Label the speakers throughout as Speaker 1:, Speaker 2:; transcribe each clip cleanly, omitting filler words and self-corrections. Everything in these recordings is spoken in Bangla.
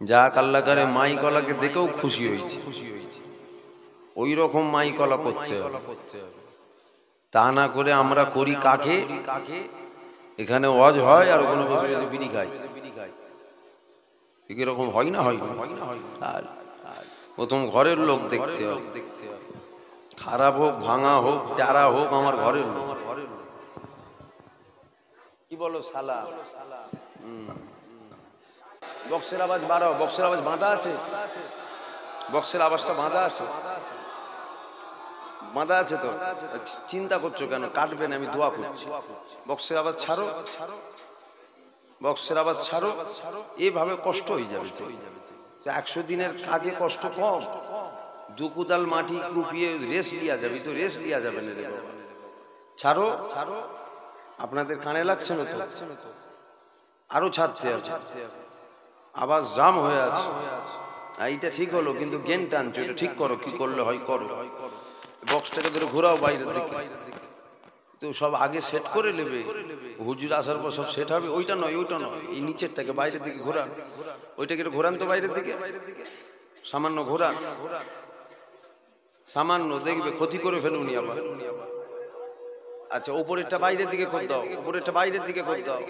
Speaker 1: যাক আল্লাহ করে মাই কলাকে দেখেও খুশি হয়েছে, ওই রকম মাই কলা করতে হবে। তা না করে আমরা করি কাকে, এখানে ওয়াজ হয় আর ওখানে বসে বসে বিড়ি খাই, এরকম হয় না? হয় আর প্রথম ঘরের লোক দেখতে হবে, খারাপ হোক ভাঙা হোক টারা হোক আমার ঘরের লোক। কি বলো শালা? বক্সের আওয়াজ বাড়াও, বক্সের আওয়াজ বাঁধা আছে, বক্সের আওয়াজটা বাঁধা আছে, বাঁধা আছে তো? চিন্তা করছো কেন? কাটবে না, আমি দোয়া করছি। বক্সের আওয়াজ ছাড়ো, বক্সের আওয়াজ ছাড়ো। এভাবে কষ্ট হয়ে যাবে। 100 দিনের কাজে কষ্ট কম, দু কোদাল মাটি কুপিয়ে রেস্ট লিয়া যাবে, তো রেস্ট লিয়া যাবে না রে। ছাড়ো, আপনাদের কানে লাগছে না তো? আরো ছাড়ছে, আওয়াজ জাম হয়ে আছে। এইটা ঠিক হলো, কিন্তু গেন টানছো, এটা ঠিক করো। কি করলে হয় করো। বক্সটাকে ধরে ঘোরাও বাইরের দিকে, তো সব আগে সেট করে নেবে, হুজুর আসার পর সব সেট হবে। ওইটা নয়, ওইটা নয়, এই নিচেরটাকে বাইরের দিকে ঘোরান, ওইটাকে ঘোরান তো বাইরের দিকে, সামান্য ঘোরান, সামান্য, দেখবে ক্ষতি করে ফেলুনি আবার। আচ্ছা, উপরেরটা বাইরের দিকে করে দাও, উপরেরটা বাইরের দিকে করে দাও।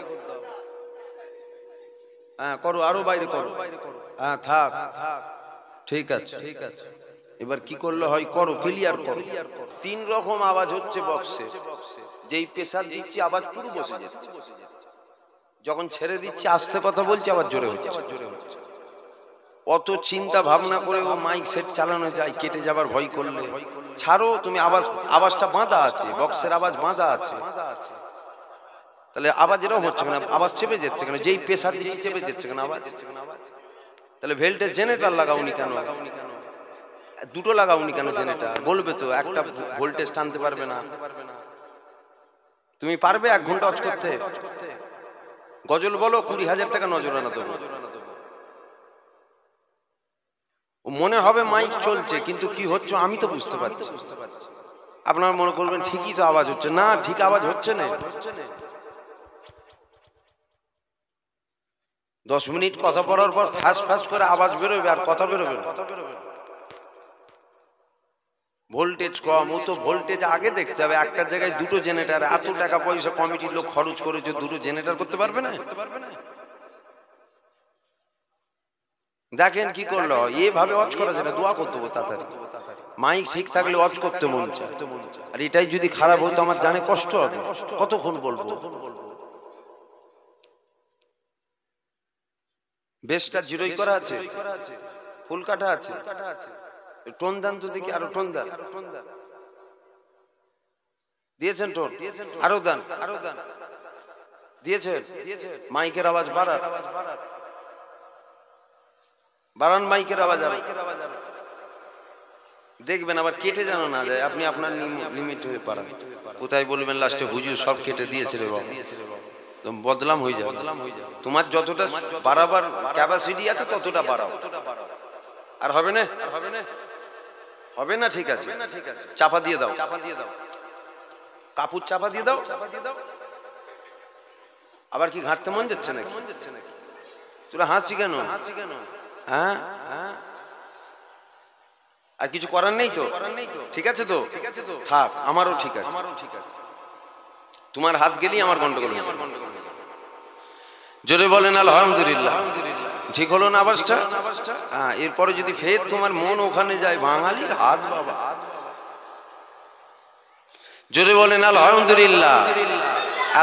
Speaker 1: হ্যাঁ করো, আরো বাইরে করো। হ্যাঁ থাক, ঠিক আছে, ঠিক আছে। এবার কি করলে হয় করো, ক্লিয়ার করো। 3 রকম আওয়াজ হচ্ছে বক্সে। যেই প্রেসার দিচ্ছি আওয়াজ পুরো বসে যাচ্ছে, যখন ছেড়ে দিচ্ছি আস্তে কথা বলছি আবার জোরে হচ্ছে। অত চিন্তা ভাবনা করে ও মাইক সেট চালানো যায়, কেটে যাবার ভয় করলে ছাড়ো তুমি। আওয়াজটা বাঁধা আছে, বক্সের আওয়াজ বাঁধা আছে, তাহলে আওয়াজ এরকম হচ্ছে কেন? আওয়াজ চেপে যাচ্ছে কেন? যেই প্রেসার দিচ্ছি চেপে যাচ্ছে কেন আওয়াজ? তাহলে ভোল্টেজ জেনারেটর লাগাওনি কেন? দুটো লাগাওনি কেন জেনারেটর? বলবে তো একটা ভোল্টেজ টানতে পারবে না। তুমি পারবে 1 ঘন্টা অজ করতে? গজল বলো, 20,000 টাকা নজরানা দেবো। মনে হবে মাইক চলছে, কিন্তু কি হচ্ছে আমি তো বুঝতে পারছি। আপনারা মনে করবেন ঠিকই তো আওয়াজ হচ্ছে, না ঠিক আওয়াজ হচ্ছে না। 10 মিনিট কথা বলার পর ফাঁস ফাঁস করে আওয়াজ বেরোবে আর কথা বেরোবে না। ভোল্টেজ কম, ও তো ভোল্টেজ আগে দেখতে হবে। একটা জায়গায় 2টো জেনারেটর, এত টাকা পয়সা কমিটির লোক খরচ করেছে, 2টো জেনারেটর করতে পারবে না? দেখেন কি করলো, এভাবে অজ করা যায় না। দোয়া করতে হবে তাড়াতাড়ি, মাইক ঠিক থাকলে অজ করতে মন চায়। আর এটাই যদি খারাপ হতো আমার জানে কষ্ট হবে। কতক্ষণ বলবো? বেশটা জিরোই করা আছে, ফুল কাটা আছে, টোন দান তো দেখি, আরো টোন দান। দিয়েছেন টোন, আরো দান, আরো দান দিয়েছেন। মাইকের আওয়াজ বাড়ান, বাড়ান মাইকের আওয়াজ। দেখবেন আবার কেটে যেন না যায়, আপনি আপনার লিমিট হয়ে পারেন। কোথায় বলবেন লাস্টে হুজুর সব কেটে দিয়েছে রে বাবা, বদলাম হয়ে যাবে। তোমার যতটা বাড়াবার ক্যাপাসিটি আছে ততটা বাড়াও। আর হবে না, হবে না, ঠিক আছে। চাপা দিয়ে দাও, চাপা দিয়ে দাও, কাপড় চাপা দিয়ে দাও, চাপা দিয়ে দাও। আবার কি ঘাঁটতে মন যাচ্ছে নাকি? তোরা হাসছি কেন? হ্যাঁ, আর কিছু করার নেই তো? ঠিক আছে তো? থাক, আমারও ঠিক আছে। তোমার হাত গেলেই আমার গন্ডগোল। জোরে বলেন আলহামদুলিল্লাহ। ঠিক হলো না আওয়াজটা? হ্যাঁ, এরপরে যদি ফের তোমার মন ওখানে যায়, বাঙালির হাত বাবা। জোরে বলেন আলহামদুলিল্লাহ।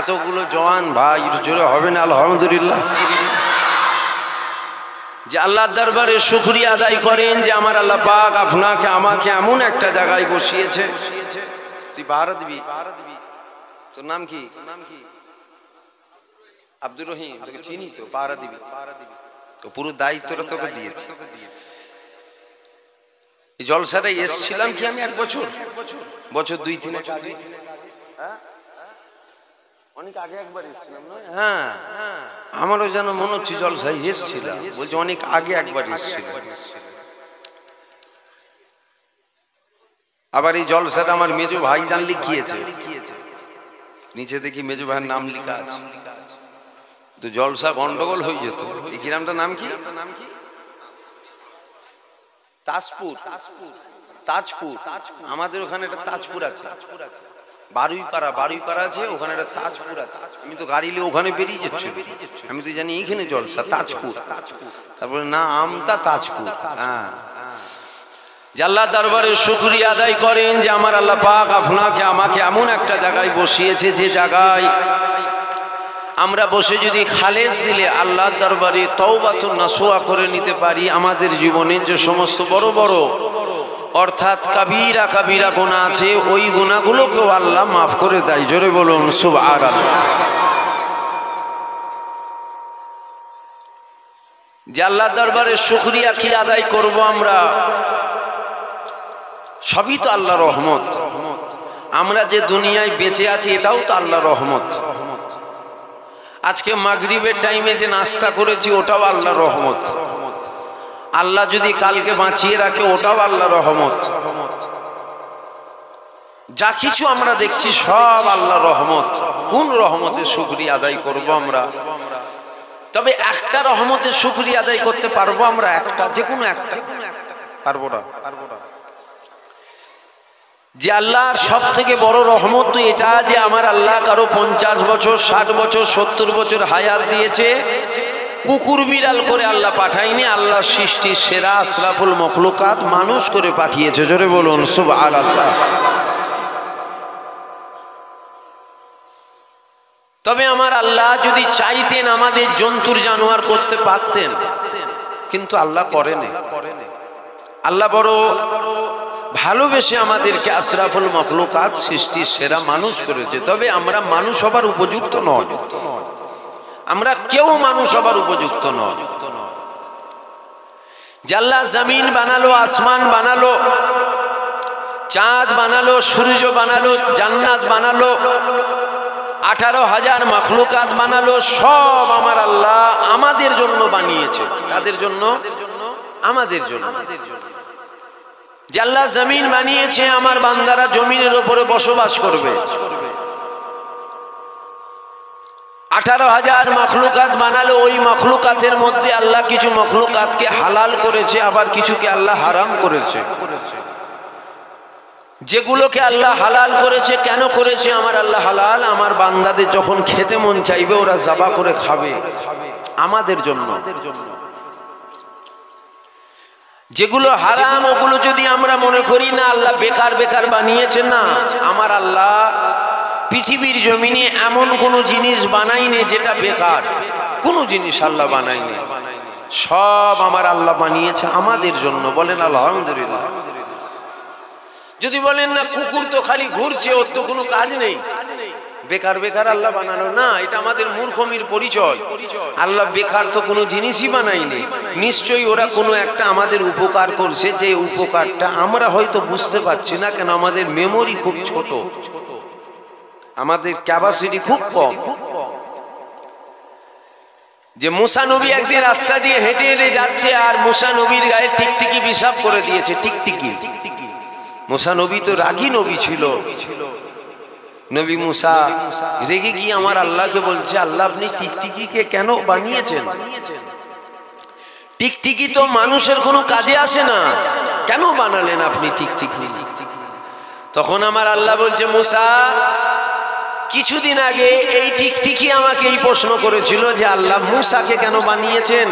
Speaker 1: এতগুলো জওয়ান ভাই, জোরে হবে না আলহামদুলিল্লাহ? যে আল্লাহর দরবারে শুকরিয়া আদায় করেন যে আমার আল্লাহ পাক আপনাকে আমাকে এমন একটা জায়গায় বসিয়েছে। তুই পাহারা দিবি, তোর নাম কি? আব্দুর রহিম, তোকে চিনি তো, পাহারা দিবি। তো পুরো দায়িত্বটা তোকে দিয়েছি। এই জলসাটাই এসেছিলাম কি আমি 1 বছর 2-3 আগে, অনেক আগে একবার এসেছিলাম নয়? হ্যাঁ, আমারও যেন মনে হচ্ছে জলসায় এসেছিলাম। বলছে অনেক আগে একবার এসেছিলাম। আবার এই জলসাটা আমার মেজো ভাইজান লিখিয়েছে, নিচে দেখি মেজো ভাইয়ের নাম লেখা আছে। তো জলসা গন্ডগোল হয়ে যেত। এই গ্রামটার নাম কি? তাজপুর, তাজপুর আমাদের ওখানে একটা তাজপুর আছে, বারুইপাড়া আছে, ওখানে একটা তাজপুর আছে। আমি তো গাড়ি নিয়ে ওখানে বেরিয়ে যাচ্ছি, আমি তো জানি এইখানে জলসা তাজপুর, তারপরে না আমতা তাজপুর। হ্যাঁ, আল্লাহ দরবারে শুকরিয়া আদায় করেন যে আমার আল্লাহ পাক আপনাকে আমাকে এমন একটা জায়গায় বসিয়েছে, যে জায়গায় আমরা বসে যদি খালেস দিলে আল্লাহর দরবারে তওবাতুন নাসুহা করে নিতে পারি, আমাদের জীবনের যে সমস্ত বড় বড় অর্থাৎ কাবিরা কাবিরা গুনাহ আছে, ওই গুনাহগুলোকেও আল্লাহ মাফ করে দেয়। জোরে বলুন সুবহানাল্লাহ। যে আল্লাহর দরবারে শুকরিয়া কি আদায় করব আমরা? সবই তো আল্লাহর রহমত। আমরা যে দুনিয়ায় বেঁচে আছি এটাও তো আল্লাহর রহমত। আজকে মাগরিবের টাইমে যে নাস্তা করেছি ওটাও আল্লাহর রহমত। আল্লাহ যদি কালকে বাঁচিয়ে রাখে ওটাও আল্লাহর রহমত। যা কিছু আমরা দেখছি সব আল্লাহর রহমত। কোন রহমতের শুকরিয়া আদায় করব আমরা? তবে একটা রহমতের শুকরিয়া আদায় করতে পারবো আমরা, একটা, যে কোনো একটা পারবো না। যে আল্লাহর সব থেকে বড় রহমত তো এটা যে আমার আল্লাহ কারো 50 বছর 60 বছর 70 বছর হায়াত দিয়েছে, কুকুর বিড়াল করে আল্লাহ পাঠায়নি, আল্লাহ সৃষ্টির সেরা আশরাফুল মখলুকাত মানুষ করে পাঠিয়েছে। জোরে বলুন সুবহানাল্লাহ। তবে আমার আল্লাহ যদি চাইতেন আমাদের জন্তুর জানোয়ার করতে পারতেন, কিন্তু আল্লাহ করেনি। আল্লাহ বড় ভালোবেসে আমাদেরকে আশরাফুল মখলুকাত সৃষ্টির সেরা মানুষ করেছে। তবে আমরা মানুষ হবার উপযুক্ত নয়, আমরা কেউ মানুষ হবার উপযুক্ত নয়। আল্লাহ জমিন বানালো, আসমান বানালো, চাঁদ বানালো, সূর্য বানালো, জান্নাত বানালো, 18,000 মখলুকাত বানালো, সব আমার আল্লাহ আমাদের জন্য বানিয়েছে। তাদের জন্য? আমাদের জন্য। যে আল্লাহ জমিন বানিয়েছে, আমার বান্দারা জমিনের উপরে বসবাস করবে। 18,000 মখলুকাত বানালো, ওই মখলুকাতের মধ্যে আল্লাহ কিছু মখলুকাতকে হালাল করেছে, আবার কিছুকে আল্লাহ হারাম করেছে। যেগুলোকে আল্লাহ হালাল করেছে, কেন করেছে আমার আল্লাহ হালাল? আমার বান্দাদের যখন খেতে মন চাইবে ওরা যাবা করে খাবে, আমাদের জন্য। যেগুলো হারাম ওগুলো যদি আমরা মনে করি না আল্লাহ বেকার বেকার বানিয়েছেন, না, আমার আল্লাহ পৃথিবীর জমিনে এমন কোনো জিনিস বানাইনি যেটা বেকার। কোনো জিনিস আল্লাহ বানাইনি, সব আমার আল্লাহ বানিয়েছে আমাদের জন্য। বলেন আলহামদুলিল্লাহ। যদি বলেন না কুকুর তো খালি ঘুরছে, ওর তো কোনো কাজ নেই, বেকার বেকার আল্লাহ বানানো না, এটা আমাদের মূর্খমির পরিচয়। আল্লাহ বেকার তো কোনো জিনিসই বানাইনি, নিশ্চয়ই ওরা কোনো একটা আমাদের উপকার করছে, যে উপকারটা আমরা হয়তো বুঝতে পারছি না। কেন? আমাদের মেমোরি খুব ছোট, আমাদের ক্যাপাসিটি খুব কম। যে মুসা নবী একদিন রাস্তা দিয়ে হেঁটে হেঁটে যাচ্ছে, আর মুসা নবীর গায়ে টিকটিকি পিশাব করে দিয়েছে। টিকটিকি, মুসা নবী তো রাগী নবী ছিল। নবী মুসা রেগে গিয়ে আমার আল্লাহকে বলছে, আল্লাহ আপনি টিকটিকিকে কেন বানিয়েছেন? টিকটিকি তো মানুষের কোনো কাজে আসে না, কেন বানালেন আপনি টিকটিকি? তখন আমার আল্লাহ বলছে, মুসা কিছুদিন আগে এই টিকটিকি আমাকে এই প্রশ্ন করেছিল যে আল্লাহ মুসাকে কেন বানিয়েছেন?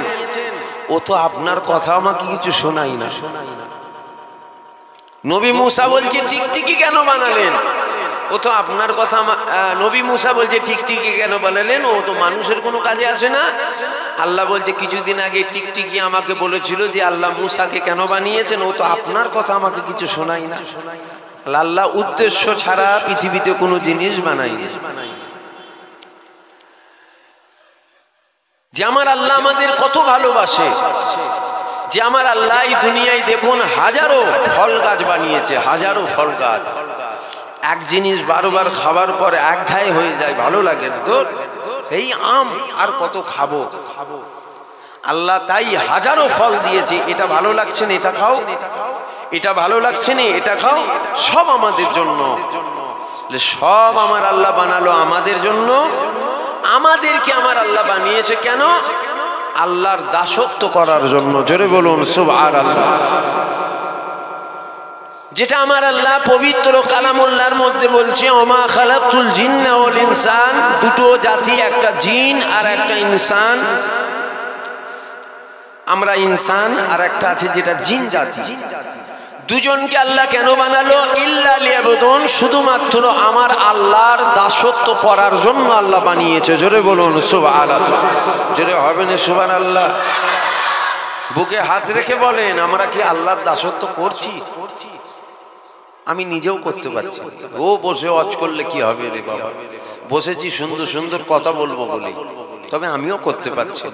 Speaker 1: ও তো আপনার কথা আমাকে কিছু শোনাই না। নবী মুসা বলছে টিকটিকি কেন বানালেন? ও তো আপনার কথা। নবী মুসা বলছে টিকটিকি কেন বানালেন? ও তো মানুষের কোনো কাজে আসে না। আল্লাহ বলছে কিছুদিন আগে টিকটিকি আমাকে বলেছিল যে আল্লাহ মুসাকে কেন বানিয়েছেন? ও তো আপনার কথা আমাকে কিছু শোনাই না। আল্লাহ উদ্দেশ্য ছাড়া পৃথিবীতে কোনো জিনিস বানায়নি। যে আমার আল্লাহ আমাদের কত ভালোবাসে, যে আমার আল্লাহ এই দুনিয়ায় দেখুন হাজারো ফল গাছ বানিয়েছে, হাজারো ফল গাছ। এক জিনিস বারবার খাবার পর একঘায়ে হয়ে যায়, ভালো লাগে না তো। এই আম আর কত খাবো? আল্লাহ তাই হাজারো ফল দিয়েছে। এটা ভালো লাগছে না, এটা খাও, এটা ভালো লাগছে না, এটা খাও, সব আমাদের জন্য। সব আমার আল্লাহ বানালো আমাদের জন্য। আমাদেরকে আমার আল্লাহ বানিয়েছে কেন? আল্লাহর দাসত্ব করার জন্য। জোরে বলুন সুবহানাল্লাহ। যেটা আমার আল্লাহ পবিত্র কালামুল্লাহর মধ্যে বলছে, ওমা খালাকতুল জিন্না ওয়াল ইনসান, দুটো জাতি, একটা জিন আর একটা ইনসান। আমরা ইনসান আর একটা আছে যেটা জিন জাতি। দুজনকে আল্লাহ কেন বানালো? ইল্লা লিয়াবুদুন, শুধুমাত্র আমার আল্লাহর দাসত্ব করার জন্য আল্লাহ বানিয়েছে। জোরে বলুন সুবহানাল্লাহ। জোরে হবে না সুবহানাল্লাহ? বুকে হাত রেখে বলেন, আমরা কি আল্লাহর দাসত্ব করছি? আমি নিজেও করতে পারছি। ও বসে ওয়াজ করলে কি হবে রে বাবা, বসেছি সুন্দর সুন্দর কথা বলবো বলে, তবে আমিও করতে পারছি।